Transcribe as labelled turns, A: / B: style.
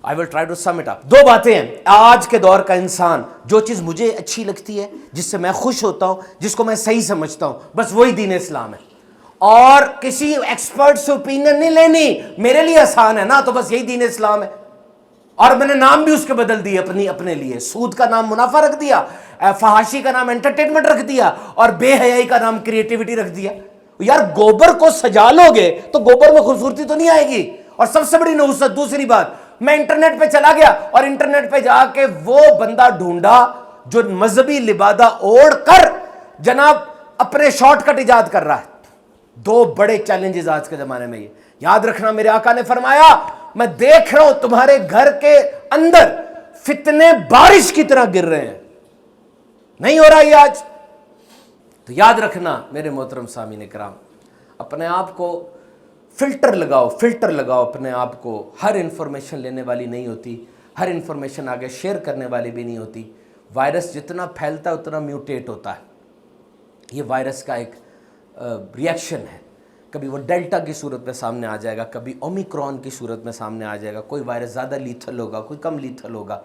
A: I will try to sum it up. دو باتیں ہیں. آج کے دور کا انسان جو چیز مجھے اچھی لگتی ہے, جس سے میں خوش ہوتا ہوں, جس کو میں صحیح سمجھتا ہوں, بس وہی دین اسلام ہے. اور کسی ایکسپرٹ سے اوپینین نہیں لینی, میرے لیے آسان ہے نا تو بس یہی دین اسلام ہے. اور میں نے نام بھی اس کے بدل دیے اپنے لیے. سود کا نام منافع رکھ دیا, فحاشی کا نام انٹرٹینمنٹ رکھ دیا, اور بے حیائی کا نام کریٹیوٹی رکھ دیا. یار گوبر کو سجا لو گے تو گوبر میں خوبصورتی تو نہیں آئے گی. اور سب سے بڑی نحوست دوسری بات, میں انٹرنیٹ پہ چلا گیا اور انٹرنیٹ پہ جا کے وہ بندہ ڈھونڈا جو مذہبی لبادہ اوڑھ کر جناب اپنے شارٹ کٹ ایجاد کر رہا ہے. دو بڑے چیلنجز آج کے زمانے میں. یہ یاد رکھنا, میرے آقا نے فرمایا میں دیکھ رہا ہوں تمہارے گھر کے اندر فتنے بارش کی طرح گر رہے ہیں. نہیں ہو رہا یہ آج. تو یاد رکھنا میرے محترم سامعین کرام, اپنے آپ کو فلٹر لگاؤ اپنے آپ کو. ہر انفارمیشن لینے والی نہیں ہوتی, ہر انفارمیشن آگے شیئر کرنے والی بھی نہیں ہوتی. وائرس جتنا پھیلتا ہے اتنا میوٹیٹ ہوتا ہے. یہ وائرس کا ایک ریئیکشن ہے. کبھی وہ ڈیلٹا کی صورت میں سامنے آ جائے گا, کبھی اومیکرون کی صورت میں سامنے آ جائے گا. کوئی وائرس زیادہ لیتھل ہوگا, کوئی کم لیتھل ہوگا.